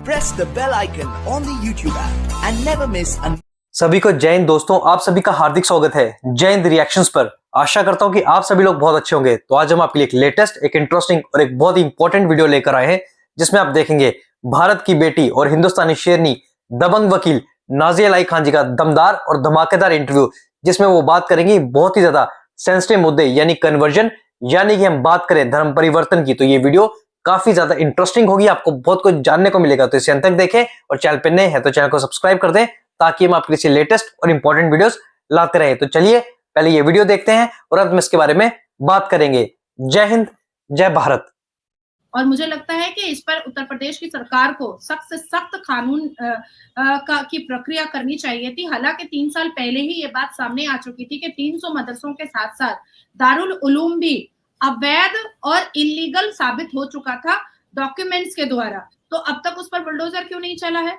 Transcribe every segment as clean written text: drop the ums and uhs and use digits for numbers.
press the bell icon on the YouTube app and never miss an सभी को जय हिंद दोस्तों, आप सभी का हार्दिक स्वागत है जय हिंद रिएक्शंस पर। आशा करता हूं कि आप सभी लोग बहुत अच्छे होंगे। तो आज हम आपके लिए एक लेटेस्ट, एक इंटरेस्टिंग और एक बहुत ही इंपॉर्टेंट वीडियो लेकर आए हैं, जिसमें आप देखेंगे भारत की बेटी और हिंदुस्तानी शेरनी दबंग वकील नाज़िया इलाही खान जी का दमदार और धमाकेदार इंटरव्यू, जिसमें वो बात करेंगी बहुत ही ज्यादा सेंसिटिव मुद्दे यानी कन्वर्जन, यानी कि हम बात करें धर्म परिवर्तन की। तो ये वीडियो काफी ज्यादा इंटरेस्टिंग होगी, आपको बहुत कुछ जानने को मिलेगा। तो इसे अंत तक देखें और चैनल पर नए हैं तो चैनल को सब्सक्राइब कर दें, ताकि हम आपके लिए लेटेस्ट और इंपॉर्टेंट वीडियोस लाते रहे। तो चलिए पहले ये वीडियो देखते हैं और अंत में इसके बारे में बात करेंगे। जय हिंद, जय भारत। और मुझे लगता है कि इस पर उत्तर प्रदेश की सरकार को सख्त से सख्त कानून की प्रक्रिया करनी चाहिए थी। हालांकि 3 साल पहले ही ये बात सामने आ चुकी थी कि 300 मदरसों के साथ साथ दारुल उलूम भी अवैध और इलीगल साबित हो चुका था डॉक्यूमेंट्स के द्वारा। तो अब तक उस पर बुलडोजर क्यों नहीं चला है?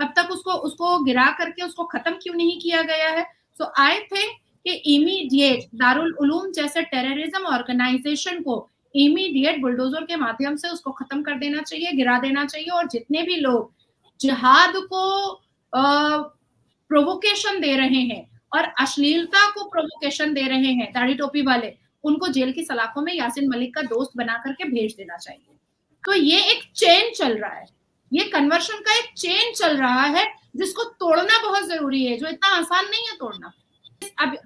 अब तक उसको गिरा करके उसको खत्म क्यों नहीं किया गया है? सो आई थिंक कि इमीडिएट दारुल उलूम जैसे टेररिज्म ऑर्गेनाइजेशन को इमीडिएट बुलडोजर के माध्यम से उसको खत्म कर देना चाहिए, गिरा देना चाहिए। और जितने भी लोग जिहाद को प्रोवोकेशन दे रहे हैं और अश्लीलता को प्रोवोकेशन दे रहे हैं, दाढ़ी टोपी वाले, उनको जेल की सलाखों में यासिन मलिक का दोस्त बना करके भेज देना चाहिए। तो ये एक चेन चल रहा है, ये कन्वर्शन का एक चेन चल रहा है, जिसको तोड़ना बहुत जरूरी है, जो इतना आसान नहीं है तोड़ना।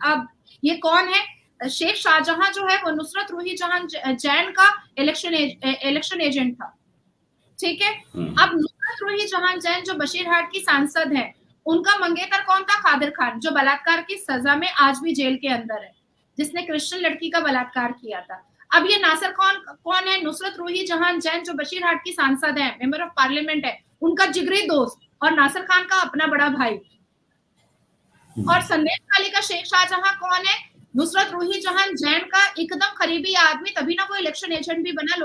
अब ये कौन है? शेख शाहजहां जो है वो नुसरत रूही जहां जैन का इलेक्शन एजेंट था, ठीक है। अब नुसरत रूही जहां जैन जो बशीरहाट की सांसद है, उनका मंगेतर कौन था? कादिर खान, जो बलात्कार की सजा में आज भी जेल के अंदर है, जिसने क्रिश्चियन लड़की का बलात्कार किया था। अब ये नासिर खान कौन है? नुसरत रूही जहां जैन जो बशीरहाट की सांसद है, मेंबर ऑफ पार्लियामेंट है, उनका जिगरी दोस्त और नासिर खान का अपना बड़ा भाई। और संदेश खाली का शेख शाहजहां कौन है? नुसरत रूही जहां जैन का एकदम करीबी आदमी, तभी ना वो इलेक्शन एजेंट भी बना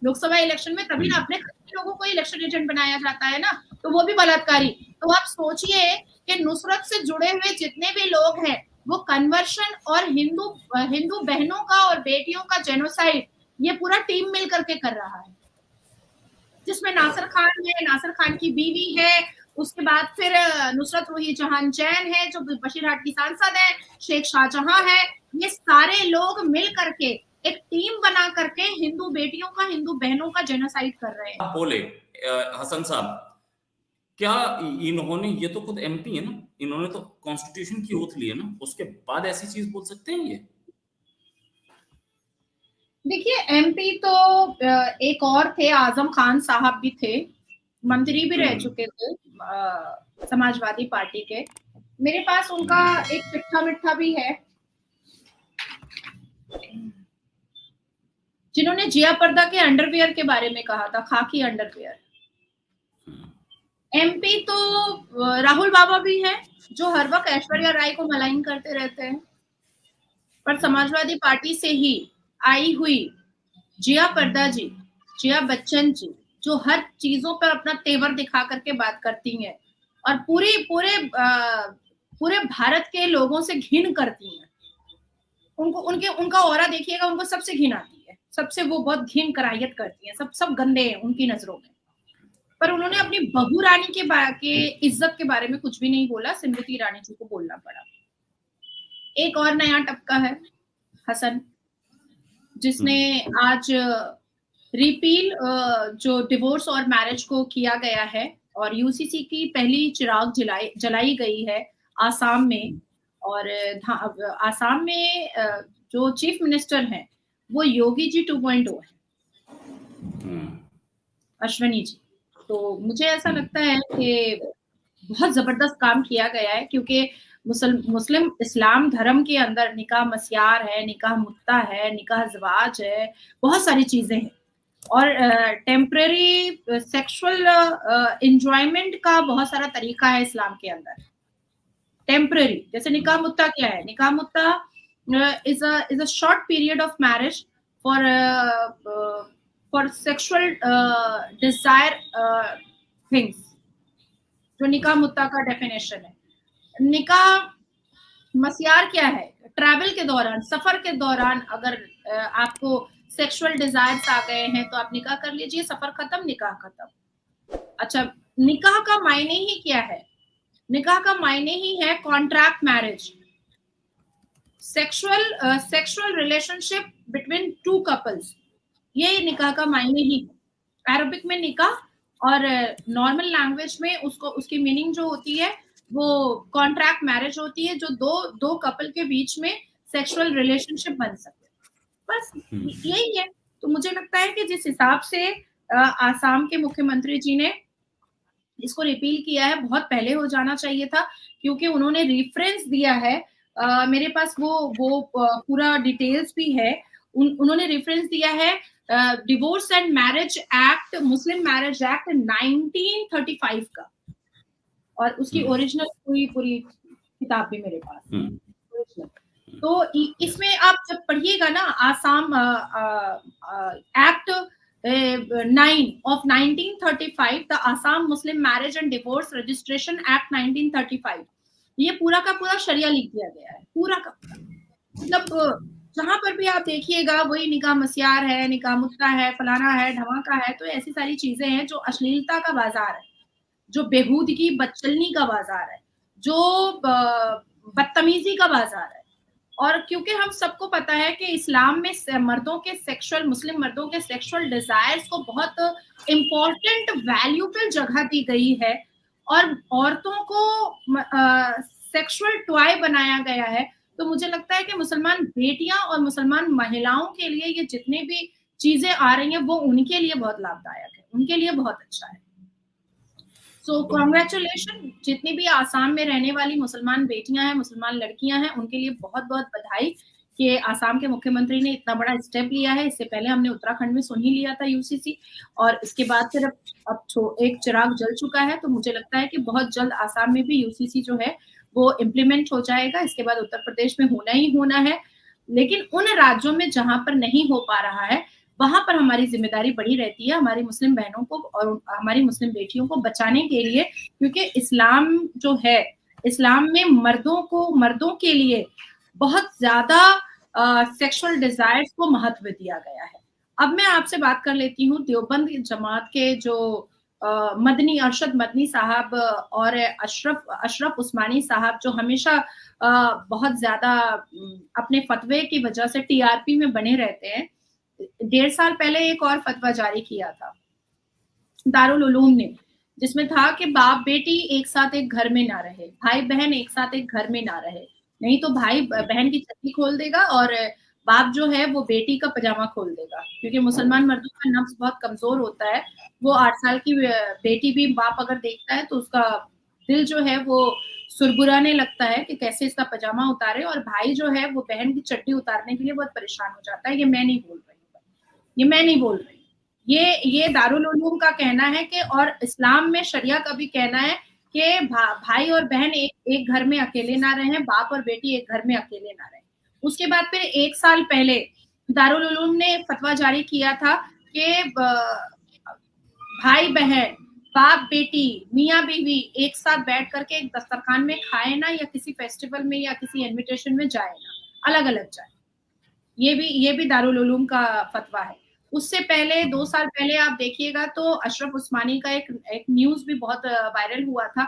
लोकसभा इलेक्शन में, तभी ना अपने लोगों को इलेक्शन एजेंट बनाया जाता है ना, तो वो भी बलात्कारी। तो आप सोचिए कि नुसरत से जुड़े हुए जितने भी लोग हैं, वो कन्वर्शन और हिंदू बहनों का और बेटियों का जेनोसाइड ये पूरा टीम मिल करके कर रहा है, जिसमें नासिर खान है, नासिर खान की बीवी है, उसके बाद फिर नुसरत रूही जहां जैन है जो बशीरहाट की सांसद है, शेख शाहजहां है। ये सारे लोग मिल करके एक टीम बना करके हिंदू बेटियों का, हिंदू बहनों का जेनोसाइड कर रहे हैं। बोले हसन साहब, क्या इन्होंने, ये तो खुद एमपी है ना, इन्होंने तो कॉन्स्टिट्यूशन की ओथ ली है ना, उसके बाद ऐसी चीज बोल सकते हैं ये? देखिए, एमपी तो एक और थे, आजम खान साहब भी थे, मंत्री भी रह चुके थे समाजवादी पार्टी के। मेरे पास उनका एक चिट्ठा मिट्ठा भी है, जिन्होंने जिया पर्दा के अंडरवियर के बारे में कहा था, खाकी अंडरवियर। एमपी तो राहुल बाबा भी हैं, जो हर वक्त ऐश्वर्या राय को मलाइन करते रहते हैं, पर समाजवादी पार्टी से ही आई हुई जिया पर्दा जी, जिया बच्चन जी, जो हर चीजों पर अपना तेवर दिखा करके बात करती हैं और पूरे भारत के लोगों से घिन करती हैं। उनका ऑरा देखिएगा, उनको सबसे घिन आती है, सबसे वो बहुत घिन कराहियत करती हैं, सब गंदे हैं उनकी नजरों में। पर उन्होंने अपनी बहू रानी के इज्जत के बारे में कुछ भी नहीं बोला, स्मृति ईरानी जी को बोलना पड़ा। एक और नया टपका है हसन, जिसने आज रिपील जो डिवोर्स और मैरिज को किया गया है, और यूसीसी की पहली चिराग जलाई गई है आसाम में। और आसाम में जो चीफ मिनिस्टर हैं वो योगी जी 2.0 है, अश्वनी जी। तो मुझे ऐसा लगता है कि बहुत जबरदस्त काम किया गया है, क्योंकि मुस्लिम इस्लाम धर्म के अंदर निकाह मस्यार है, निकाह मुत्ता है, निकाह ज़वाज है, बहुत सारी चीजें हैं। और टेम्पररी सेक्सुअल एंजॉयमेंट का बहुत सारा तरीका है इस्लाम के अंदर, टेम्पररी। जैसे निकाह मुत्ता क्या है? निकाह मुत्ता is a short period of marriage for sexual desire things, जो निकाह मुत्ता का डेफिनेशन है। निकाह मस्यार क्या है? ट्रैवल के दौरान, सफर के दौरान अगर आपको सेक्सुअल डिजायर्स आ गए हैं तो आप निकाह कर लीजिए, सफर खत्म, निकाह खत्म। अच्छा, निकाह का मायने ही क्या है? निकाह का मायने ही है contract marriage, sexual relationship between two couples, ये निकाह का मायने ही है। अरबिक में निकाह और नॉर्मल लैंग्वेज में उसको उसकी मीनिंग जो होती है वो कॉन्ट्रैक्ट मैरिज होती है, जो दो कपल के बीच में सेक्सुअल रिलेशनशिप बन सके, बस यही है। तो मुझे लगता है कि जिस हिसाब से आसाम के मुख्यमंत्री जी ने इसको रिपील किया है, बहुत पहले हो जाना चाहिए था, क्योंकि उन्होंने रेफरेंस दिया है। मेरे पास वो पूरा डिटेल्स भी है। उन्होंने रेफरेंस दिया है divorce and marriage act, Muslim marriage act 1935 का, और उसकी ओरिजिनल पूरी किताब भी मेरे पास है, original। तो इसमें आप जब पढ़िएगा ना, Assam act 9 of 1935, the Assam Muslim marriage and divorce registration act 1935, ये पूरा का पूरा शरिया लिख दिया गया है, पूरा का पूरा। मतलब जहां पर भी आप देखिएगा वही निकाह मस्यार है, निकाह मुत्ता है, फलाना है, ढमाका है, तो ऐसी सारी चीजें हैं जो अश्लीलता का बाजार है, जो बेहूदगी बदचलनी का बाजार है, जो बदतमीजी का बाजार है। और क्योंकि हम सबको पता है कि इस्लाम में मर्दों के सेक्सुअल, मुस्लिम मर्दों के सेक्सुअल डिजायर्स को बहुत इम्पोर्टेंट वैल्यूबल जगह दी गई है, और औरतों को सेक्सुअल टॉय बनाया गया है। तो मुझे लगता है कि मुसलमान बेटियां और मुसलमान महिलाओं के लिए ये जितने भी चीजें आ रही हैं वो उनके लिए बहुत लाभदायक है, उनके लिए बहुत अच्छा है। सो कॉन्ग्रेचुलेशन, जितनी भी आसाम में रहने वाली मुसलमान बेटियां हैं, मुसलमान लड़कियां हैं, उनके लिए बहुत बहुत बधाई कि आसाम के मुख्यमंत्री ने इतना बड़ा स्टेप लिया है। इससे पहले हमने उत्तराखंड में सुन ही लिया था यूसीसी, और इसके बाद फिर अब एक चिराग जल चुका है। तो मुझे लगता है कि बहुत जल्द आसाम में भी यूसीसी जो है वो इम्प्लीमेंट हो जाएगा। इसके बाद उत्तर प्रदेश में होना ही होना है, लेकिन उन राज्यों में जहां पर नहीं हो पा रहा है वहां पर हमारी जिम्मेदारी बड़ी रहती है, हमारी मुस्लिम बहनों को और हमारी मुस्लिम बेटियों को बचाने के लिए, क्योंकि इस्लाम जो है, इस्लाम में मर्दों के लिए बहुत ज्यादा सेक्सुअल डिजायर्स को महत्व दिया गया है। अब मैं आपसे बात कर लेती हूँ देवबंद जमात के जो अरशद मदनी साहब और अशरफ उस्मानी साहब, जो हमेशा बहुत ज्यादा अपने फतवे की वजह से टीआरपी में बने रहते हैं। 1.5 साल पहले एक और फतवा जारी किया था दारुल उलूम ने, जिसमें था कि बाप बेटी एक साथ एक घर में ना रहे, भाई बहन एक साथ एक घर में ना रहे, नहीं तो भाई बहन की छत्ती खोल देगा और बाप जो है वो बेटी का पजामा खोल देगा। क्योंकि मुसलमान मर्दों का नफ्स बहुत कमजोर होता है, वो 8 साल की बेटी भी बाप अगर देखता है तो उसका दिल जो है वो सुरबुराने लगता है कि कैसे इसका पजामा उतारे, और भाई जो है वो बहन की चड्डी उतारने के लिए बहुत परेशान हो जाता है। ये मैं नहीं बोल रही, ये दारुल उलूम का कहना है कि, और इस्लाम में शरिया का भी कहना है कि भाई और बहन एक घर में अकेले ना रहें, बाप और बेटी एक घर में अकेले ना रहें। उसके बाद फिर 1 साल पहले दारुल उलूम ने फतवा जारी किया था कि भाई बहन, बाप बेटी, मियाँ बीवी एक साथ बैठ करके एक दस्तरखान में खाए ना, या किसी फेस्टिवल में या किसी इनविटेशन में जाए ना, अलग अलग जाए। ये भी दारुल उलूम का फतवा है। उससे पहले 2 साल पहले आप देखिएगा तो अशरफ उस्मानी का एक न्यूज भी बहुत वायरल हुआ था।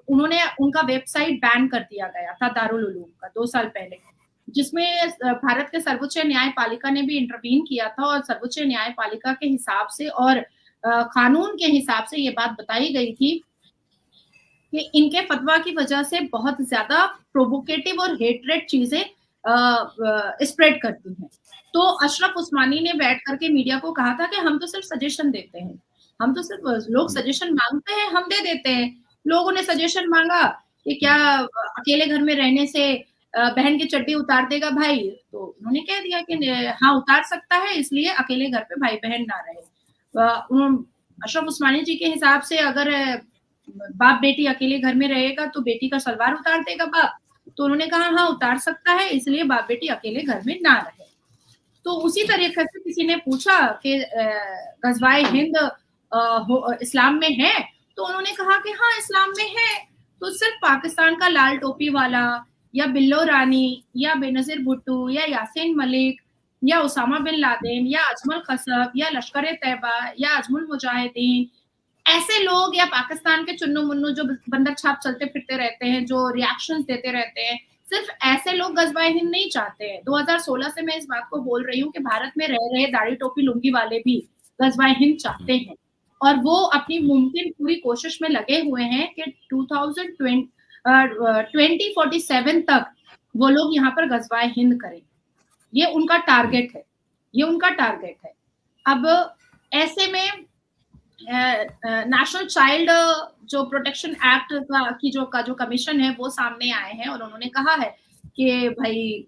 उनका वेबसाइट बैन कर दिया गया था दारुल उलूम का 2 साल पहले, जिसमें भारत के सर्वोच्च न्यायपालिका ने भी इंटरवीन किया था, और सर्वोच्च न्यायपालिका के हिसाब से और कानून के हिसाब से ये बात बताई गई थी कि इनके फतवा की वजह से बहुत ज्यादा प्रोवोकेटिव और हेट्रेड चीजें स्प्रेड करती हैं। तो अशरफ उस्मानी ने बैठ करके मीडिया को कहा था कि हम तो सिर्फ सजेशन देते हैं, हम तो सिर्फ, लोग सजेशन मांगते हैं, हम दे देते हैं। लोगों ने सजेशन मांगा कि क्या अकेले घर में रहने से बहन की चड्डी उतार देगा भाई, तो उन्होंने कह दिया कि हाँ उतार सकता है, इसलिए अकेले घर पे भाई बहन ना रहे। अशरफ उस्मानी जी के हिसाब से अगर बाप बेटी अकेले घर में रहेगा तो बेटी का सलवार उतार देगा बाप, तो उन्होंने कहा हाँ उतार सकता है, इसलिए बाप बेटी अकेले घर में ना रहे। तो उसी तरीके से किसी ने पूछा कि गज़वाए हिंद इस्लाम में है, तो उन्होंने कहा कि हाँ इस्लाम में है, तो सिर्फ पाकिस्तान का लाल टोपी वाला या बिल्लो रानी या बेनजीर भुट्टो या यासीन मलिक या उसामा बिन लादेन या अजमल कसब या लश्कर-ए-तैयबा या अजमुल मुजाहिदीन, ऐसे लोग या पाकिस्तान के चुन्नू मुन्नू जो बंदर छाप चलते फिरते रहते हैं, जो रिएक्शंस देते रहते हैं, सिर्फ ऐसे लोग गजवाए हिंद नहीं चाहते हैं। 2016 से मैं इस बात को बोल रही हूँ कि भारत में रह रहे दाढ़ी टोपी लुंगी वाले भी गजवाए हिंद चाहते हैं और वो अपनी मुमकिन पूरी कोशिश में लगे हुए हैं कि 2047 तक वो लोग यहाँ पर गजवाए हिंद करें। ये उनका टारगेट है, ये उनका टारगेट है। अब ऐसे में नेशनल चाइल्ड जो प्रोटेक्शन एक्ट का जो कमीशन है वो सामने आए हैं और उन्होंने कहा है कि भाई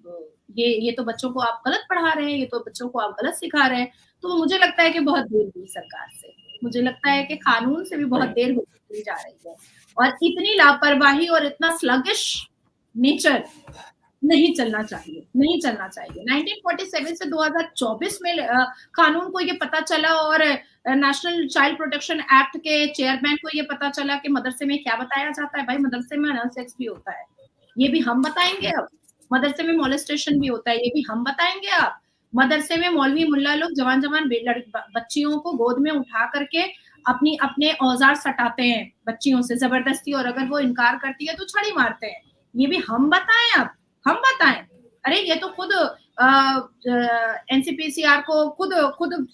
ये तो बच्चों को आप गलत पढ़ा रहे हैं, ये तो बच्चों को आप गलत सिखा रहे हैं। तो मुझे लगता है कि बहुत देर हुई सरकार से, मुझे लगता है कि कानून से भी बहुत देर होती जा रही है और इतनी लापरवाही और इतना स्लगिश नेचर नहीं चलना चाहिए, नहीं चलना चाहिए। 1947 से 2024 में कानून को ये पता चला और नेशनल चाइल्ड प्रोटेक्शन एक्ट के चेयरमैन को ये पता चला कि मदरसे में क्या बताया जाता है। भाई मदरसे में अनल सेक्स भी होता है, ये भी हम बताएंगे। अब मदरसे में मोलेस्टेशन भी होता है, ये भी हम बताएंगे। आप मदरसे में मौलवी मुल्ला लोग जवान बच्चियों को गोद में उठा करके अपने औजार सटाते हैं बच्चियों से जबरदस्ती, और अगर वो इनकार करती है तो छड़ी मारते हैं। ये भी हम बताएं, अब हम बताएं। अरे ये तो खुद एनसीपीसीआर को खुद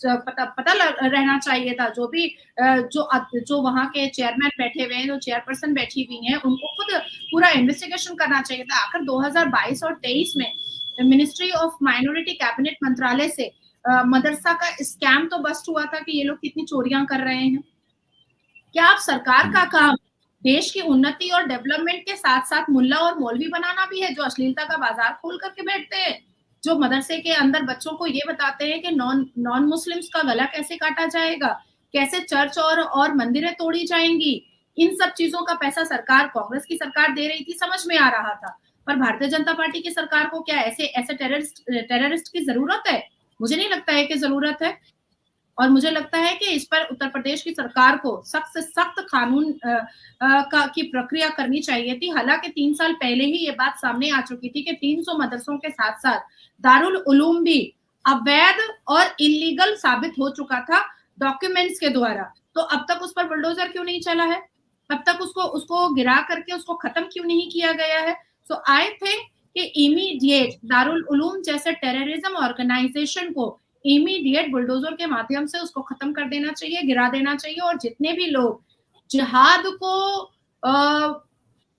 पता रहना चाहिए था। जो भी जो वहां के चेयरमैन बैठे हुए हैं, जो चेयरपर्सन बैठी हुई हैं, उनको खुद पूरा इन्वेस्टिगेशन करना चाहिए था। आखिर 2022 और 23 में मिनिस्ट्री ऑफ माइनॉरिटी कैबिनेट मंत्रालय से मदरसा का स्कैम तो बस्ट हुआ था कि ये लोग कितनी चोरियां कर रहे हैं। क्या आप सरकार का काम देश की उन्नति और डेवलपमेंट के साथ साथ मुल्ला और मौलवी बनाना भी है, जो अश्लीलता का बाजार खोल करके बैठते हैं, जो मदरसे के अंदर बच्चों को ये बताते हैं कि नॉन मुस्लिम्स का गला कैसे काटा जाएगा, कैसे चर्च और मंदिरें तोड़ी जाएंगी। इन सब चीजों का पैसा सरकार, कांग्रेस की सरकार दे रही थी, समझ में आ रहा था। पर भारतीय जनता पार्टी की सरकार को क्या ऐसे टेररिस्ट की जरूरत है? मुझे नहीं लगता है कि जरूरत है। और मुझे लगता है कि इस पर उत्तर प्रदेश की सरकार को सख्त से सख्त कानून की प्रक्रिया करनी चाहिए थी। हालांकि 3 साल पहले ही ये बात सामने आ चुकी थी कि 300 मदरसों के साथ साथ दारुल उलूम भी अवैध और इलीगल साबित हो चुका था डॉक्यूमेंट्स के द्वारा। तो अब तक उस पर बुलडोजर क्यों नहीं चला है? अब तक उसको गिरा करके उसको खत्म क्यों नहीं किया गया है? सो आई थिंक कि इमीडिएट दारुल उलूम जैसे टेररिज्म ऑर्गेनाइजेशन को इमीडिएट बुलडोजर के माध्यम से उसको खत्म कर देना चाहिए, गिरा देना चाहिए। और जितने भी लोग जिहाद को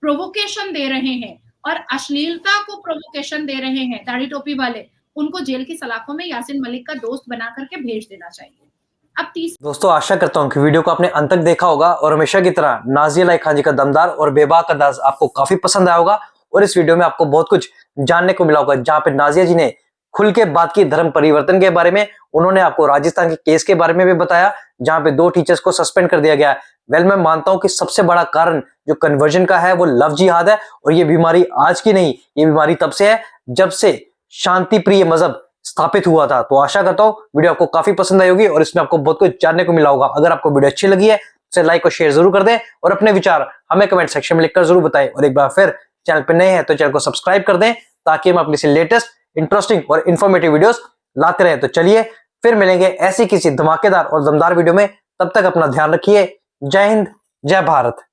प्रोवोकेशन दे रहे हैं और अश्लीलता को प्रोवोकेशन दे रहे हैं दाढ़ी टोपी वाले, उनको जेल की सलाखों में यासिन मलिक का दोस्त बना करके भेज देना चाहिए। अब दोस्तों, आशा करता हूँ कि वीडियो को आपने अंत तक देखा होगा और हमेशा की तरह नाज़िया इलाही खान जी का दमदार और बेबाक अंदाज आपको काफी पसंद आया होगा। और इस वीडियो में आपको बहुत कुछ जानने को मिला होगा, जहां पे नाज़िया जी ने खुल के बात की धर्म परिवर्तन के बारे में। उन्होंने आपको राजस्थान के केस के बारे में भी बताया, जहां पे 2 टीचर्स को सस्पेंड कर दिया गया है। वेल, मैं मानता हूं कि सबसे बड़ा कारण जो कन्वर्जन का है वो लव जिहाद है। और ये बीमारी आज की नहीं, ये बीमारी तब से है जब से शांति प्रिय मजहब स्थापित हुआ था। तो आशा करता हूं वीडियो आपको काफी पसंद आई होगी और इसमें आपको बहुत कुछ जानने को मिला होगा। अगर आपको वीडियो अच्छी लगी है तो लाइक और शेयर जरूर कर दें और अपने विचार हमें कमेंट सेक्शन में लिखकर जरूर बताएं। और एक बार फिर चैनल पर नए हैं तो चैनल को सब्सक्राइब कर दें, ताकि हम अपनी लेटेस्ट इंटरेस्टिंग और इन्फॉर्मेटिव वीडियोस लाते रहे। तो चलिए फिर मिलेंगे ऐसी किसी धमाकेदार और दमदार वीडियो में। तब तक अपना ध्यान रखिए। जय हिंद, जय भारत।